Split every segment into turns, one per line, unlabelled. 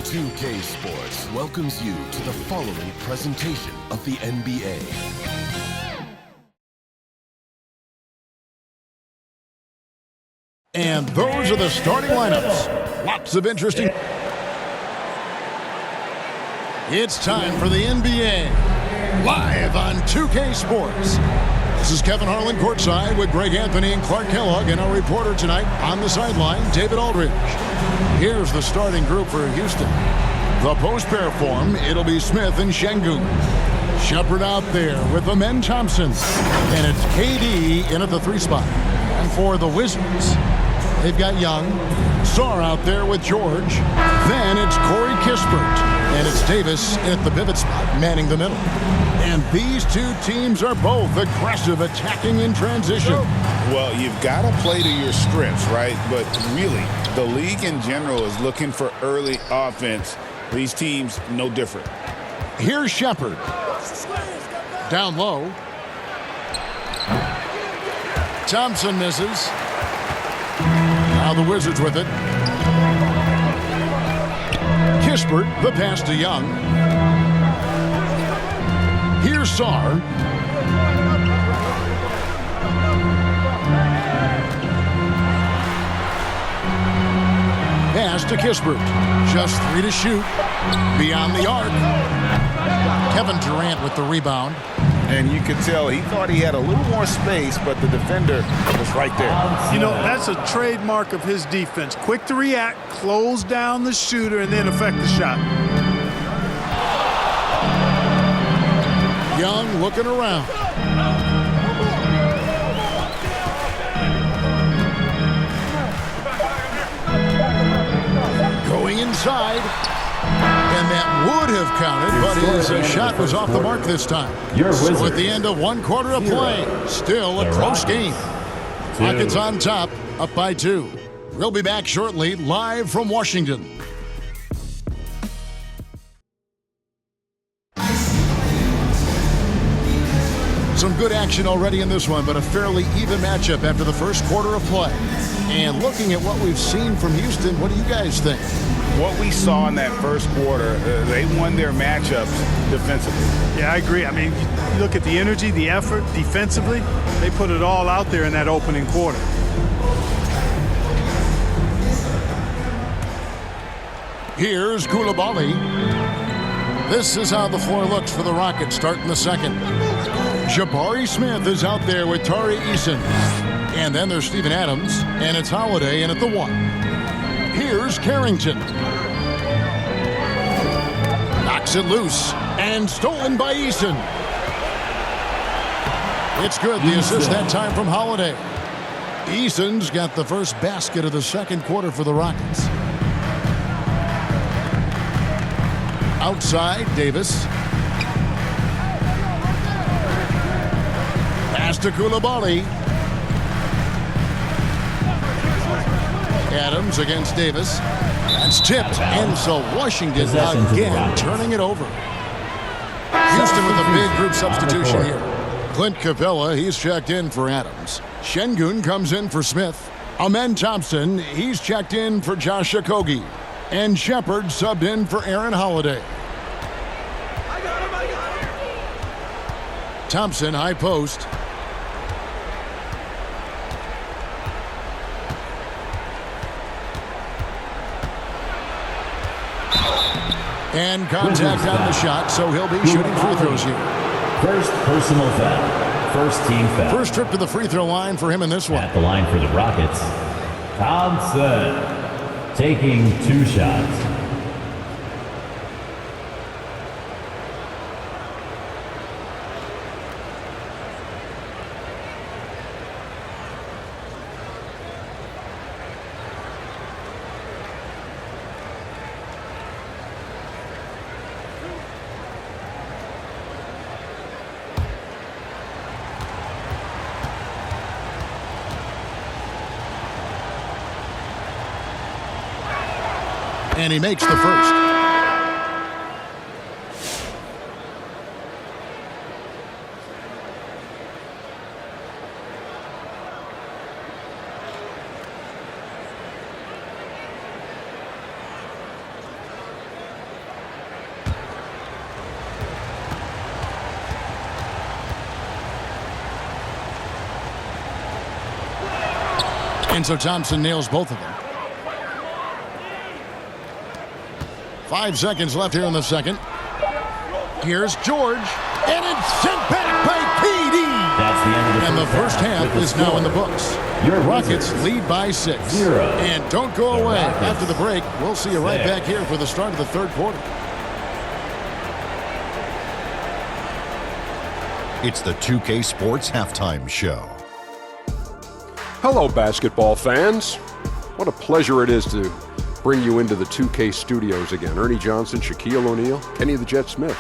2K Sports welcomes you to the following presentation of the NBA.
And those are the starting lineups. Lots of interesting. It's time for the NBA, live on 2K Sports. This is Kevin Harlan courtside with Greg Anthony and Clark Kellogg, and our reporter tonight on the sideline, David Aldridge. Here's the starting group for Houston. The post-pair form, it'll be Smith and Sengun. Shepard out there with Amenaza Thompson. And it's KD in at the 3 spot. And for the Wizards, they've got Young. Sarr out there with George. Then it's Corey Kispert. And it's Davis at the pivot spot, manning the middle. And these two teams are both aggressive, attacking in transition.
Well, you've got to play to your strengths, right? But really, the league in general is looking for early offense. These teams, no different.
Here's Shepard. Down low. Thompson misses. Now the Wizards with it. Kispert, the pass to Young. Here's Sarr. Pass to Kispert. Just 3 to shoot. Beyond the arc. Kevin Durant with the rebound.
And you could tell he thought he had a little more space, but the defender was right there.
You know, that's a trademark of his defense. Quick to react, close down the shooter, and then affect the shot.
Young looking around. Going inside. And that would have counted, but his shot was off the mark this time. So at the end of 1 quarter of play, still a close game. Rockets on top, up by 2. We'll be back shortly, live from Washington. Some good action already in this one, but a fairly even matchup after the first quarter of play. And looking at what we've seen from Houston, what do you guys think?
What we saw in that first quarter, they won their matchups defensively.
Yeah, I agree. I mean, you look at the energy, the effort defensively, they put it all out there in that opening quarter.
Here's Koulibaly. This is how the floor looks for the Rockets starting the second. Jabari Smith is out there with Tari Eason. And then there's Steven Adams, and it's Holiday in at the 1. Here's Carrington. Knocks it loose, and stolen by Eason. It's good, the assist that time from Holiday. Eason's got the first basket of the second quarter for the Rockets. Outside, Davis. Pass to Koulibaly. Adams against Davis. That's tipped, and so Washington again turning it over. Houston with a big group substitution here. Clint Capella, he's checked in for Adams. Sengun comes in for Smith. Amenaza Thompson, he's checked in for Josh Okogie. And Shepard subbed in for Aaron Holiday. Thompson, high post. And contact on the shot, so he'll be shooting free throws here.
First personal foul. First team foul.
First trip to the free throw line for him in this one.
At the line for the Rockets, Thompson taking 2 shots.
And he makes the first. And so Thompson nails both of them. 5 seconds left here in the second. Here's George, and it's sent back by KD.
That's the end of
And the first half is now in the books.
Your
Rockets lead by 6.
0.
And don't go
The
away.
Rockets
After the break, we'll see you right
6.
back here for the start of the third quarter.
It's the 2K Sports Halftime Show.
Hello, basketball fans. What a pleasure it is to bring you into the 2K studios again. Ernie Johnson, Shaquille O'Neal, Kenny the Jet Smith.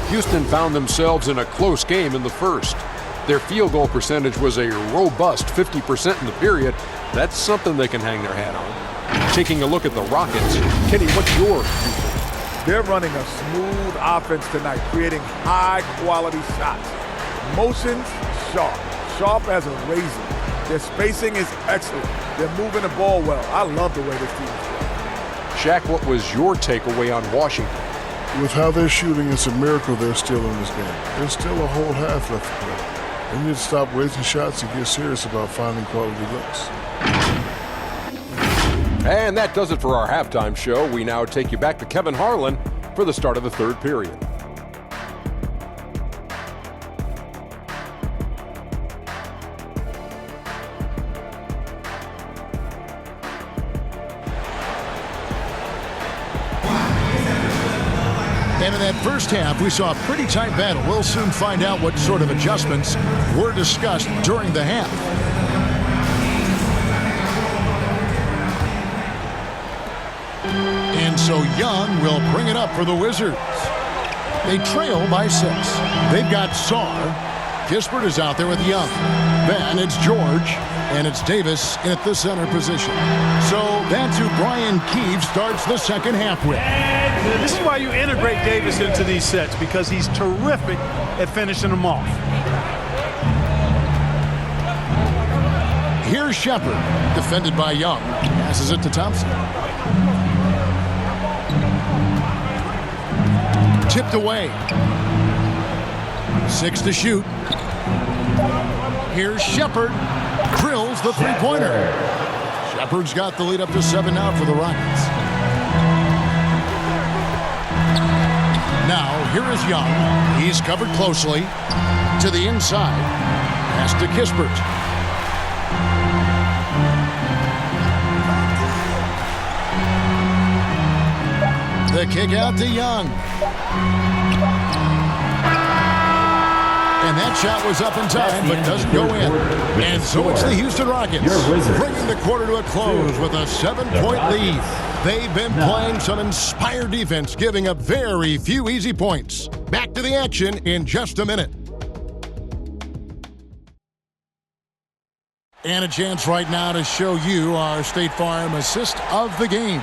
Houston found themselves in a close game in the first. Their field goal percentage was a robust 50% in the period. That's something they can hang their hat on. Taking a look at the Rockets, Kenny, what's your view?
They're running a smooth offense tonight, creating high-quality shots. Motions, sharp as a razor. Their spacing is excellent. They're moving the ball well. I love the way this team is playing.
Shaq, what was your takeaway on Washington?
With how they're shooting, it's a miracle they're still in this game. There's still a whole half left to play. They need to stop wasting shots and get serious about finding quality looks.
And that does it for our halftime show. We now take you back to Kevin Harlan for the start of the third period.
And in that first half, we saw a pretty tight battle. We'll soon find out what sort of adjustments were discussed during the half. And so Young will bring it up for the Wizards. They trail by 6. They've got Sarr. Kispert is out there with Young. Then it's George, and it's Davis at the center position. So that's who Brian Keefe starts the second half with.
This is why you integrate Davis into these sets, because he's terrific at finishing them off.
Here's Shepard, defended by Young. Passes it to Thompson. Tipped away. 6 to shoot. Here's Shepard. Drills the three-pointer. Shepard's got the lead up to 7 now for the Rockets. Now, here is Young. He's covered closely. To the inside. Pass to Kispert. The kick out to Young. And that shot was up in time, but doesn't go in. And so it's the Houston Rockets bringing the quarter to a close with a 7-point lead. They've been playing some inspired defense, giving up very few easy points. Back to the action in just a minute. And a chance right now to show you our State Farm assist of the game.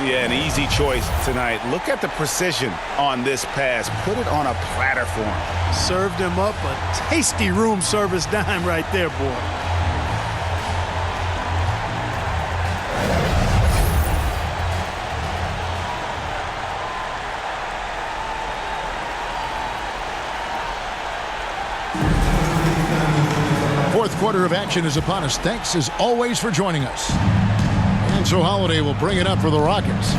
Yeah, an easy choice tonight. Look at the precision on this pass. Put it on a platter for him.
Served him up a tasty room service dime right there, boy.
Fourth quarter of action is upon us. Thanks as always for joining us. And so Holiday will bring it up for the Rockets.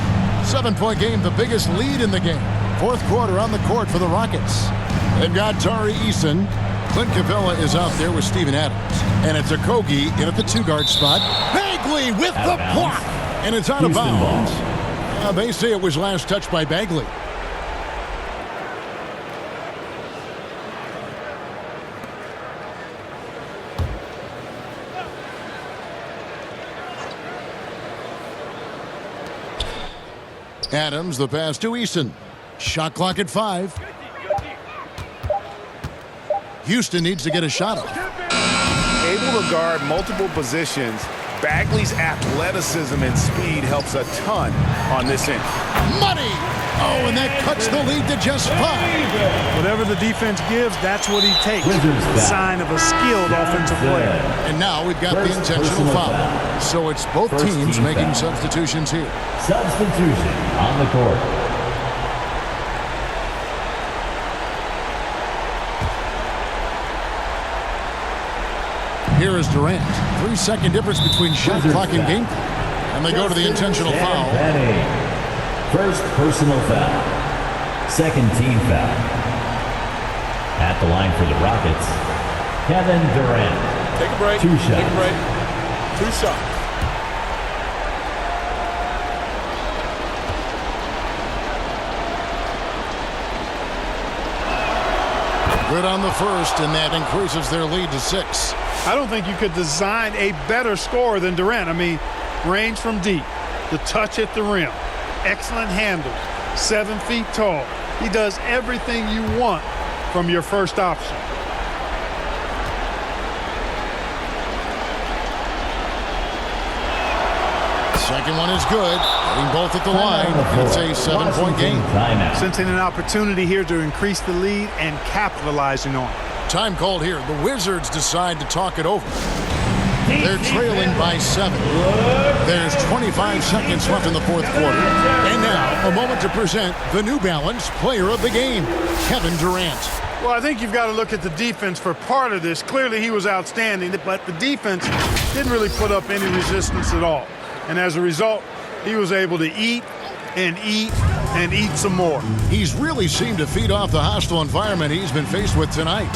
7-point game, the biggest lead in the game. Fourth quarter on the court for the Rockets. They've got Tari Eason. Clint Capella is out there with Steven Adams. And it's Okogie in at the 2-guard spot. Bagley with the block. And it's out of bounds. They say it was last touched by Bagley. Adams, the pass to Eason. Shot clock at 5. Houston needs to get a shot off.
Able to guard multiple positions. Bagley's athleticism and speed helps a ton on this end.
Money! Oh, and that cuts the lead to just 5.
Whatever the defense gives, that's what he takes. A sign of a skilled offensive player.
And now we've got the intentional foul. So it's both teams making substitutions here.
Substitution on the court.
here is Durant. 3-second difference between shot clock and game clock. And they go to the intentional foul.
First personal foul. Second team foul. At the line for the Rockets, Kevin Durant.
Take a break.
2 shots.
Take a break. 2 shots.
Good on the first, and that increases their lead to 6.
I don't think you could design a better scorer than Durant. I mean, range from deep, the touch at the rim, excellent handles, 7 feet tall. He does everything you want from your first option.
Second one is good. Hitting both at the line. It's a 7-point game.
Sensing an opportunity here to increase the lead and capitalizing on it.
Time called here. The Wizards decide to talk it over. They're trailing by 7. There's 25 seconds left in the fourth quarter. And now, a moment to present the New Balance Player of the Game, Kevin Durant.
Well, I think you've got to look at the defense for part of this. Clearly, he was outstanding, but the defense didn't really put up any resistance at all. And as a result, he was able to eat and eat and eat some more.
He's really seemed to feed off the hostile environment he's been faced with tonight.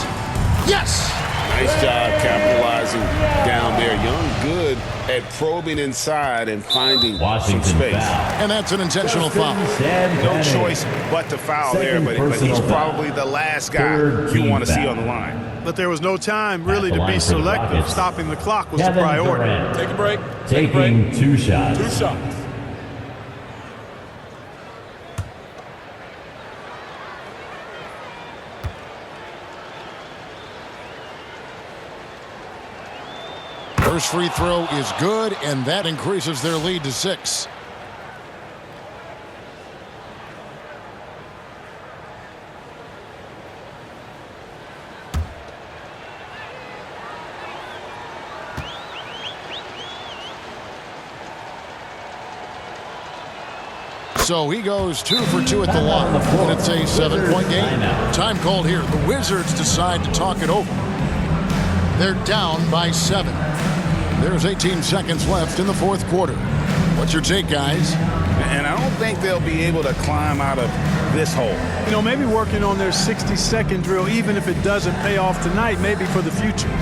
Yes!
Nice job capitalizing down there. Young good at probing inside and finding some space.
Foul.
And that's an intentional foul.
No choice but to foul there, but he's probably the last guy you want to see on the line.
But there was no time really to be selective. Stopping the clock was the priority.
Durant.
Take a break.
Taking 2 shots.
2 shots.
First free throw is good, and that increases their lead to 6. So he goes 2 for 2 at the line, and it's a 7-point game. Time called here. The Wizards decide to talk it over. They're down by 7. There's 18 seconds left in the fourth quarter. What's your take, guys?
And I don't think they'll be able to climb out of this hole.
You know, maybe working on their 60-second drill, even if it doesn't pay off tonight, maybe for the future.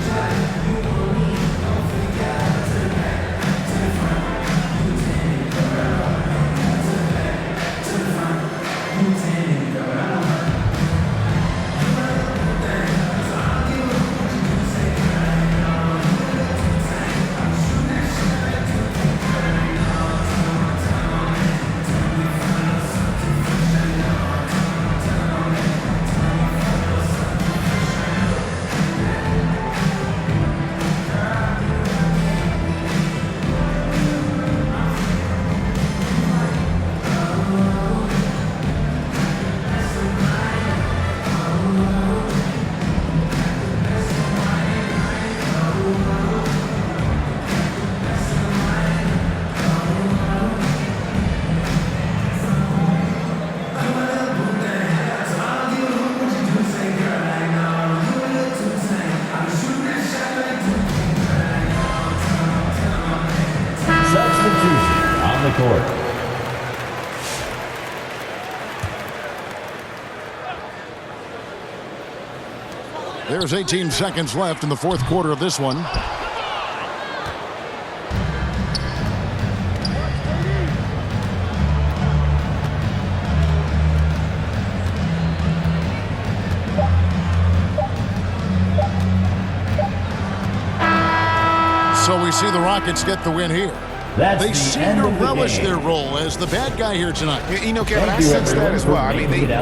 Court.
There's 18 seconds left in the fourth quarter of this one. So we see the Rockets get the win here. They seem to relish their role as the bad guy here tonight.
You know, Kevin, I sense that as well. I mean, they